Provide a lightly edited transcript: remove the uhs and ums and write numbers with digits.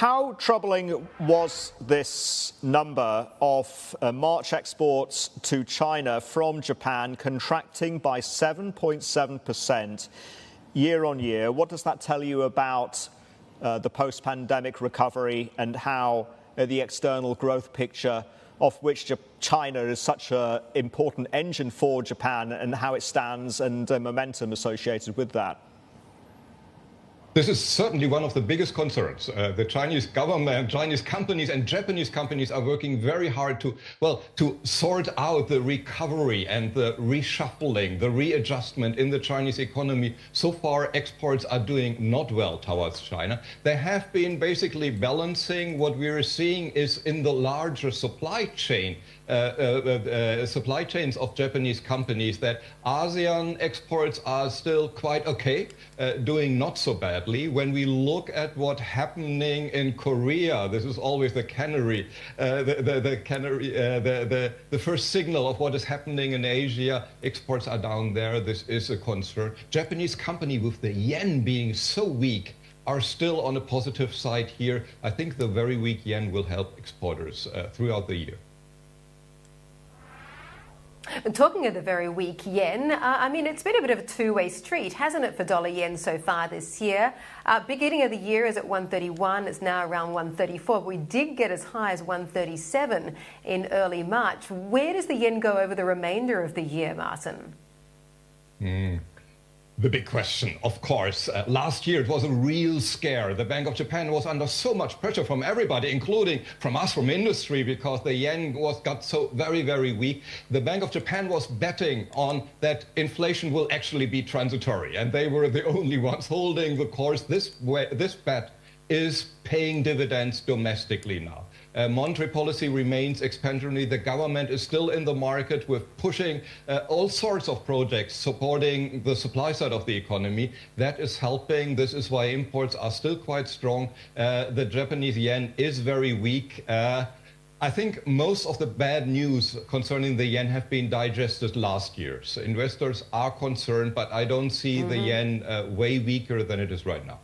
How troubling was this number of March exports to China from Japan contracting by 7.7% year on year? What does that tell you about the post-pandemic recovery and how the external growth picture, of which China is such an important engine for Japan, and how it stands and the momentum associated with that? This is certainly one of the biggest concerns. The Chinese government, Chinese companies and Japanese companies are working very hard to sort out the recovery and the reshuffling, the readjustment in the Chinese economy. So far, exports are doing not well towards China. They have been basically balancing. What we are seeing is in the larger supply chains of Japanese companies that ASEAN exports are still quite okay, doing not so badly. When we look at what's happening in Korea, this is always the canary, the first signal of what is happening in Asia. Exports are down there. This is a concern. Japanese company, with the yen being so weak, are still on a positive side here. I think the very weak yen will help exporters throughout the year. And talking of the very weak yen, I mean, it's been a bit of a two-way street, hasn't it, for dollar yen so far this year? Beginning of the year is at 131, it's now around 134. We did get as high as 137 in early March. Where does the yen go over the remainder of the year, Martin? The big question, of course. Last year, it was a real scare. The Bank of Japan was under so much pressure from everybody, including from us, from industry, because the yen got so very, very weak. The Bank of Japan was betting on that inflation will actually be transitory, and they were the only ones holding the course. This bet is paying dividends domestically now. Monetary policy remains expansionary. The government is still in the market with pushing all sorts of projects supporting the supply side of the economy. That is helping. This is why imports are still quite strong. The Japanese yen is very weak. I think most of the bad news concerning the yen have been digested last year. So investors are concerned, but I don't see the yen way weaker than it is right now.